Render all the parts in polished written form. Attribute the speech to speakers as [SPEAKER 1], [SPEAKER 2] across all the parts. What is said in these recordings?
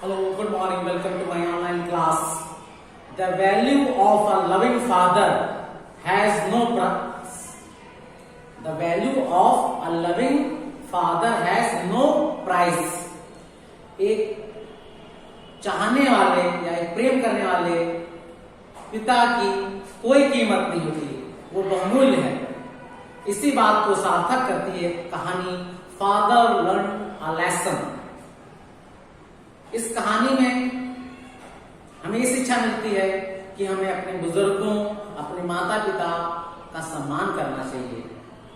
[SPEAKER 1] Hello, good morning. Welcome to my online class. The value of a loving father has no price. The value of a loving father has no price. एक चाहने वाले या एक प्रेम करने वाले पिता की कोई कीमत नहीं होती, वो बहुमूल्य है। इसी बात को सार्थक करती है कहानी फादर लर्न अ लेसन। इस कहानी में हमें ये शिक्षा मिलती है कि हमें अपने बुजुर्गों, अपने माता पिता का सम्मान करना चाहिए,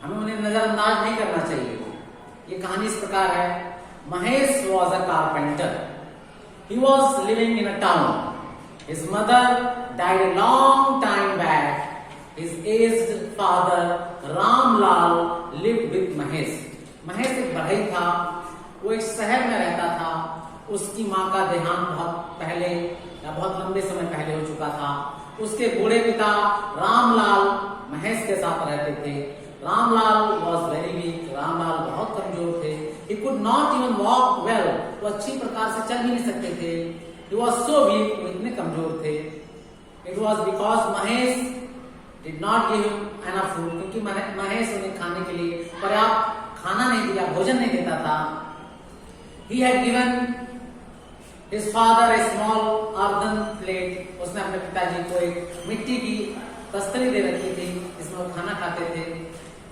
[SPEAKER 1] हमें उन्हें नजरअंदाज नहीं करना चाहिए। ये कहानी इस प्रकार है। Mahesh was a carpenter. He was living in a town. His mother died a long time back. His aged father Ramlal lived with Mahesh. Mahesh एक बढ़ई था, वो एक शहर में रहता था। उसकी माँ का देहांत बहुत पहले या बहुत लंबे समय पहले हो चुका था। उसके बूढ़े पिता रामलाल महेश के साथ रहते थे। Ramlal was very weak. Ramlal बहुत कमजोर थे। He could not even walk well. वो अच्छी प्रकार से चल भी नहीं सकते थे। ही वॉज सो वीक, वो इतने कमजोर थे। It was because Mahesh did not give him enough food, क्योंकि महेश उन्हें खाने के लिए पर्याप्त खाना नहीं दिया, भोजन नहीं देता था। He had given his father a small earthen plate. उसने अपने पिताजी को एक मिट्टी की तस्तरी दे रखी थी, जिसमें वो खाना खाते थे।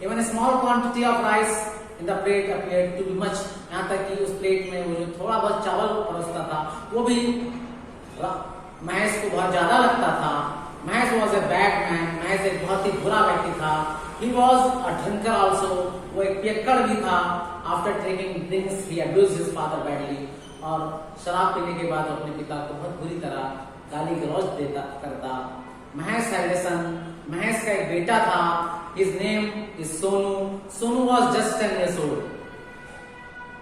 [SPEAKER 1] Even a small quantity of rice in the plate appeared to be much. यहाँ तक कि उस प्लेट में वो जो थोड़ा बहुत चावल परोसता था, वो भी महेश को बहुत ज्यादा लगता था। Mahesh was a bad man. Mahesh एक बहुत ही बुरा व्यक्ति था। He was a drinker also. वो एक पियक्कड़ भी था। After drinking drinks, he abused his father badly. और शराब पीने के बाद अपने पिता को बहुत बुरी तरह गाली गलौज करता। Mahesh had a son. Mahesh का एक बेटा था। His name is Sonu. Sonu was just 10 years old.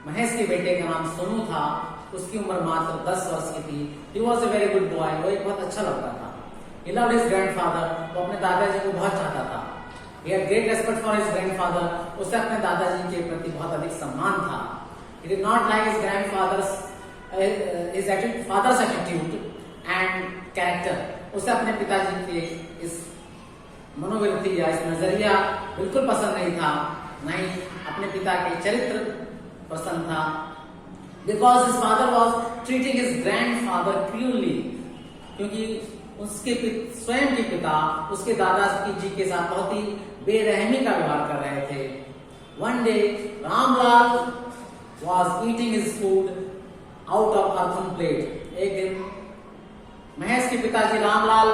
[SPEAKER 1] Mahesh के बेटे का नाम सोनू था। उसकी उम्र मात्र 10 वर्ष की थी। He was a very good boy. वो एक बहुत अच्छा लड़का था। He loved his grandfather. वो अपने दादाजी को बहुत चाहता था। He had great respect for his grandfather. उसे अपने दादाजी के प्रति बहुत अधिक सम्मान था। He did not like his grandfather's father's attitude and character. उसे अपने पिताजी के इस मनोवृत्ति या इस नजरिया बिल्कुल पसंद नहीं था, नहीं अपने पिता के चरित्र पसंद था। Because his father was treating his grandfather cruelly. क्योंकि उसके स्वयं के पिता उसके दादाजी जी के साथ बहुत ही बेरहमी का व्यवहार कर रहे थे। One day, Ramlal was eating his food out of earthen plate. एक दिन महेश के पिताजी रामलाल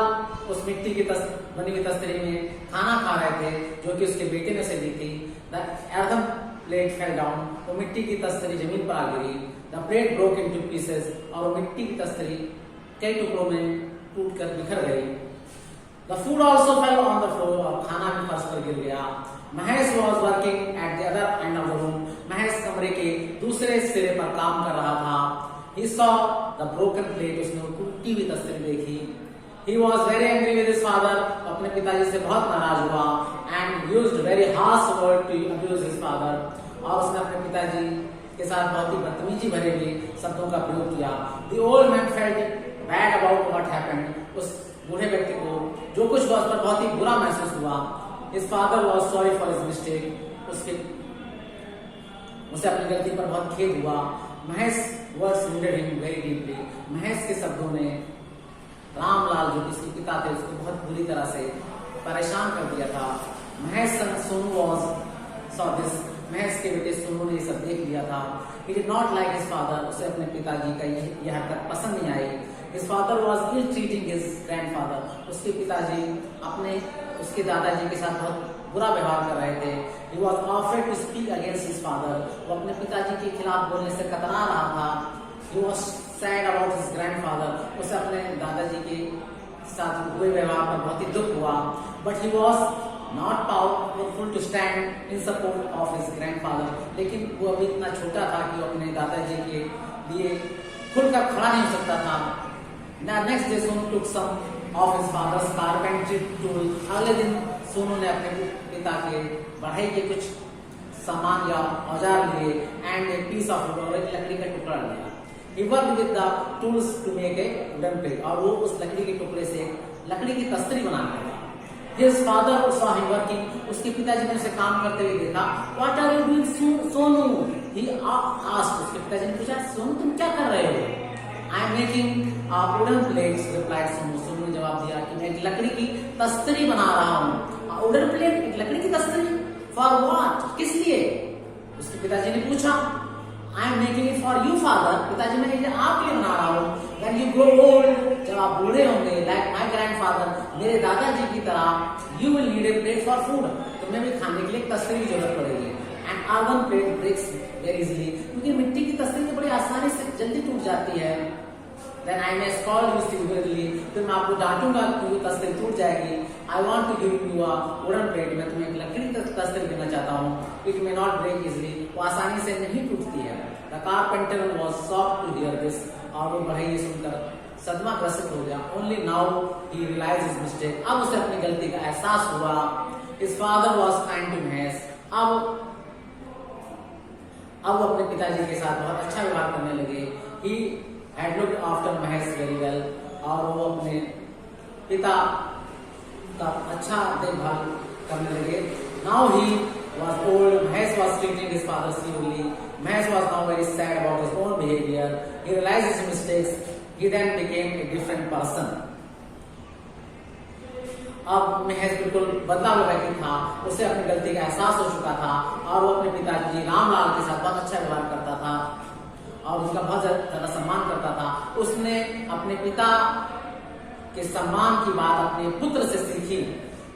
[SPEAKER 1] उस मिट्टी की बनी हुई तस्तरी में खाना खा रहे थे, जो कि उसके बेटे ने से दी थी। The earthen plate fell down. वो मिट्टी की तस्तरी जमीन पर आ गिरी। The plate broke into pieces. और मिट्टी की तस्तरी कई टुकड़ों में टूट कर बिखर गई। The food also fell on the floor. और खाना भी फर्श पर गिर गया। Mahesh was working at the other end of the room. Mahesh कमरे के दूसरे सिरे पर काम कर रहा था। He saw the broken plate. उसने वो टूटी हुई तस्वीर देखी। He was very angry with his father. अपने पिताजी से बहुत नाराज हुआ and used very harsh word to abuse his father. और उसने अपने पिताजी के साथ बहुत ही बदतमीजी भरे हुए शब्दों का प्रयोग किया। The old man felt bad about what happened. उस बूढ़े व्यक्ति को जो कुछ हुआ उस पर बहुत ही बुरा महसूस हुआ। His father was sorry for his mistake. उसे अपनी गलती पर बहुत खेद हुआ। Mahesh words wounded him very deeply. Mahesh के शब्दों ने रामलाल जो उसके पिता थे उसको बहुत बुरी तरह से परेशान कर दिया था। Mahesh son Sonu was saw this. Mahesh के बेटे सोनू ने ये सब देख लिया था। He did not like his father. उसे अपने पिताजी का यह हरकत पसंद नहीं आई। His father was ill treating his grandfather. उसके पिताजी उसके दादाजी के साथ बहुत बुरा व्यवहार कर रहे थे। He was afraid to speak against his father. वो अपने पिताजी के खिलाफ बोलने से कतरा रहा था। He was sad about his grandfather. उसे अपने दादाजी के साथ बुरे व्यवहार पर बहुत ही दुख हुआ। But he was not powerful to stand in support of his grandfather. लेकिन वो अभी इतना छोटा था कि वो अपने दादाजी के लिए खुलकर खड़ा नहीं हो सकता था। Now next day Sonu took some of his father's carpentry tool. अगले दिन सोनू ने अपने पिता के बढ़ई के कुछ सामान या औजार लिए and a piece of wood और एक लकड़ी का टुकड़ा लिया। He worked with the tools to make a wooden plate. और वो उस लकड़ी के टुकड़े से लकड़ी की तस्तरी बनाने लगा। His father saw him working. उसके पिताजी ने उसे काम करते हुए देखा। What are you doing, Sonu? He asked. उसके पिताजी ने पूछा, सोनू तुम क्या कर रहे हो? I am making wooden plates, replied Sonu. Sonu ने जवाब दिया कि मैं एक लकड़ी की तस्तरी बना रहा हूँ। वुडन प्लेट, एक लकड़ी की तस्तरी? For what? किस लिए? उसके पिताजी ने पूछा। I am making it for you, father. पिताजी मैं इसे आपके लिए बना रहा हूँ। When you grow old, जब आप बूढ़े होंगे, like my grandfather, मेरे दादाजी की तरह, you will need a plate for food. तुम्हें भी खाने के लिए एक तस्तरी की जरूरत पड़ेगी। And earthen plate breaks very easily. क्योंकि मिट्टी की तस्तरी तो बड़ी आसानी से जल्दी टूट जाती है। Then I may scold you severely. फिर मैं आपको डांटूंगा क्योंकि तस्तरी टूट जाएगी। I want to give you a wooden plate. मैं तुम्हें एक लकड़ी की तस्तरी देना चाहता हूँ। It may not break easily. वो आसानी से नहीं टूटती है। The carpenter was shocked to hear this. और वो बढ़ई ये सुनकर सदमा ग्रसित हो गया। Only now he realized his mistake. अब उसे अपनी गलती का एहसास हुआ। His father was kind to Mahesh. अब वो अपने पिताजी के साथ बहुत अच्छा व्यवहार करने लगे। He had looked after Mahesh very well. और वो अपने पिता का अच्छा देखभाल करने लगे। Now he was old. Mahesh was treating his father severely. Mahesh was now very sad about his own behavior. He realized his mistakes. He then became a different person. अब महेश बिल्कुल बदला हुआ व्यक्ति था। उसे अपनी गलती का एहसास हो चुका था और वो अपने पिताजी रामलाल के साथ बहुत अच्छा व्यवहार करता था और उनका बहुत ज्यादा सम्मान करता था। उसने अपने पिता के सम्मान की बात अपने पुत्र से सीखी।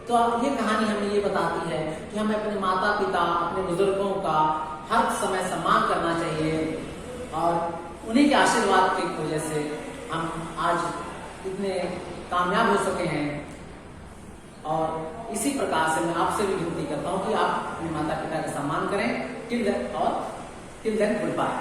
[SPEAKER 1] तो अब ये कहानी हमें ये बताती है कि हमें अपने माता पिता, अपने बुजुर्गों का हर समय सम्मान करना चाहिए और उन्हीं के आशीर्वाद की वजह से हम आज इतने कामयाब हो सके हैं। और इसी प्रकार से मैं आपसे भी विनती करता हूं कि आप अपने माता पिता का सम्मान करें। Till then good bye.